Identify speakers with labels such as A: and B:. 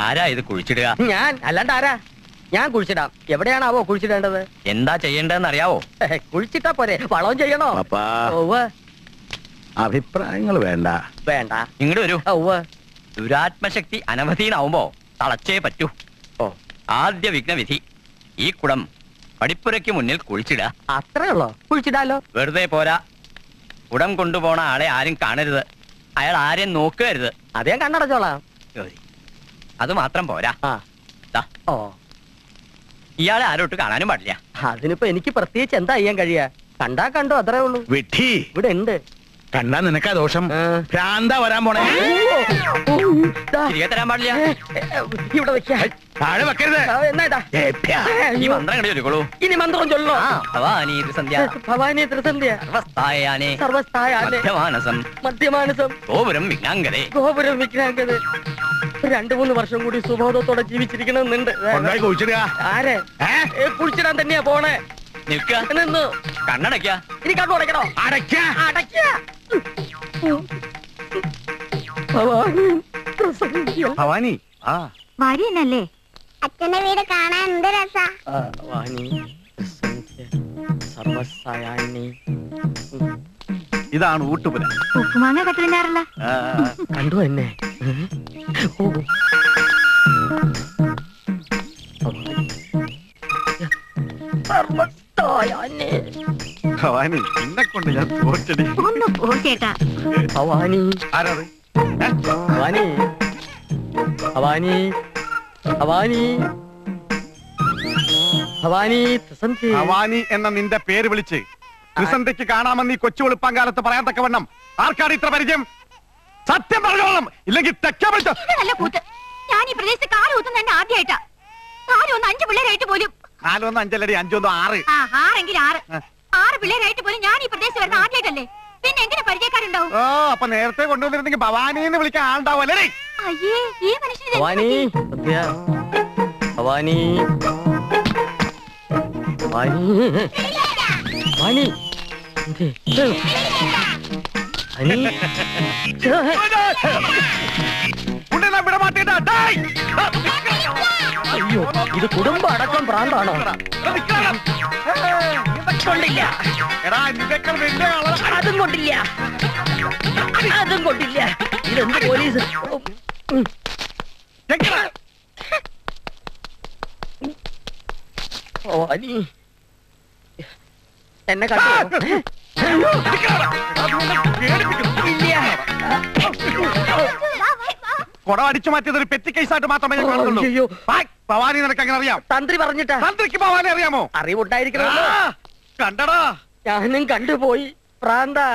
A: ആരാ ഇത് കുഴിച്ചിടുക?
B: ഞാൻ അല്ലാണ്ട് ആരാ? ഞാൻ കുഴിച്ചിടാം. എവിടെയാണാവോ കുഴിച്ചിടേണ്ടത്?
A: എന്താ ചെയ്യേണ്ടതെന്ന് അറിയാവോ?
B: കുഴിച്ചിട്ടാ പോരെ, വളവും ചെയ്യണോ?
C: അഭിപ്രായങ്ങൾ വേണ്ട.
B: വേണ്ട,
A: ഇങ്ങോട്ട് വരൂ. ദുരാത്മശക്തി അനവധീനാവുമ്പോ തളച്ചേ പറ്റൂ. ആദ്യ വിഘ്നവിധി, ഈ കുടം പടിപ്പുരയ്ക്ക് മുന്നിൽ കുഴിച്ചിടുക.
B: അത്രേ ഉള്ളോ? കുഴിച്ചിടാലോ.
A: വെറുതെ പോരാ, കുടം കൊണ്ടുപോണ ആളെ ആരും കാണരുത്, അയാൾ ആരെയും നോക്കരുത്.
B: അതേ കണ്ണടച്ചോളാം.
A: അത് മാത്രം പോരാ, ഇയാളെ ആരോട്ട് കാണാനും പാടില്ല.
B: അതിനിപ്പോ എനിക്ക് പ്രത്യേകിച്ച് എന്താ ചെയ്യാൻ കഴിയാ? കണ്ടാ കണ്ടോ, അത്രേ ഉള്ളൂ.
C: വിട്ടി
B: ഇവിടെ ഉണ്ട്.
C: കണ്ടാ നിനക്കാ ദോഷം. ഭ്രാന്താ വരാൻ പോണേ.
A: തിരികെ തരാൻ പാടില്ല.
B: ഇവിടെ വെക്കാ.
C: താഴെ വെക്കരുത്.
A: ഈ മന്ത്രം കണ്ടു ചൊല്ലിക്കോളൂ.
B: ഇനി മന്ത്രം ചൊല്ലോ.
A: ഭവാനി ത്രിസന്ധ്യ,
B: ഭവാനി ത്രിസന്ധ്യ,
A: സർവസ്ഥായാനേ
B: സർവസ്ഥായാനേ
A: മധ്യമാനസം
B: മധ്യമാനസം
A: ഗോപുരം വിഘ്നാംഗതേ.
B: ഗോപുരം വിഘ്നാംഗതേ. 2-3 വർഷം കൂടി സുബോധത്തോടെ ജീവിച്ചിരിക്കണമെന്നുണ്ട്. ആരെ കുഴിച്ചിടാൻ തന്നെയാ പോണേ.
A: നിൽക്ക,
B: നിന്ന്
A: കണ്ണടയ്ക്ക.
B: ഇനി കണ്ണു അടയ്ക്കണോ?
C: ഭവാനി
D: ഭാര്യനല്ലേ?
E: അച്ഛന്റെ വീട് കാണാൻ എന്ത് രസാ.
C: ഇതാണ് ഊട്ടുപുര.
D: ഉപ്പുമാങ്ങ കെട്ടിനാറല്ല.
B: കണ്ടു എന്നെ.
C: ഭവാനി എന്നെ കൊണ്ട് ഞാൻ തോറ്റടി.
D: ഒന്ന് പോച്ചേട്ടാ.
B: ഭവാനി
C: ആരാത്?
B: ഭവാനി ഭവാനി ഭവാനി ഭവാനി ത്രിസന്ധ്യ.
C: ഭവാനി എന്ന നിന്റെ പേര് വിളിച്ച് ത്രിസന്ധ്യക്ക് കാണാമെന്ന് ഈ കൊച്ചു വെളുപ്പാൻ കാലത്ത് പറയാൻ തക്കവണ്ണം ആർക്കാണ് ഇത്ര പരിചയം? സത്യം പറഞ്ഞോളാം, ഇല്ലെങ്കിൽ തെക്കേ വിളിച്ചോ.
D: നല്ല കൂത്ത്. ഞാൻ ഈ പ്രദേശത്ത് കാല് കുത്തുന്ന എന്നെ ആദ്യമായിട്ടാ. 4-1-5 പിള്ളേരായിട്ട് പോലും.
C: 4-1 5 6
D: ആറെങ്കിൽ 6 പിള്ളേരായിട്ട് പോലും ഞാൻ ഈ പ്രദേശത്ത് വരുന്ന ആദ്യമായിട്ടല്ലേ? പിന്നെ എങ്ങനെ പരിചയക്കാരുണ്ടാവും?
C: ഓ, അപ്പൊ നേരത്തെ കൊണ്ടുവന്നിരുന്നെങ്കിൽ ഭവാനിന്ന് വിളിക്കാൻ ആളുണ്ടാവല്ലേ?
D: അയ്യേ, ഈ മനുഷ്യന്
B: ഭവാനി ഭവാനി ഭവാനി ഭവാനി അയ്യോ, ഇത് കുടുംബം അടക്കം പ്രാന്താണോ? കൊണ്ടില്ല, അതും കൊണ്ടില്ല, അതും കൊണ്ടില്ല. ഇതെന്ത് പോലീസ്? ഓ, അനി എന്നെ കണ്ടോ?
C: കുടം അടിച്ചു മാറ്റിയത് ഒരു പെറ്റി കേസായിട്ട് മാത്രമേ ഞാൻ കാണുന്നുള്ളൂ. ഭവാനി നിനക്ക് അങ്ങനെ അറിയാം?
B: തന്ത്രി പറഞ്ഞിട്ടാ.
C: തന്ത്രിക്ക് ഭവാനി അറിയാമോ?
B: അറിവുണ്ടായിരിക്കണമല്ലോ.
C: കണ്ടടാ,
B: ഞാനും കണ്ടുപോയി. പ്രാന്തോ?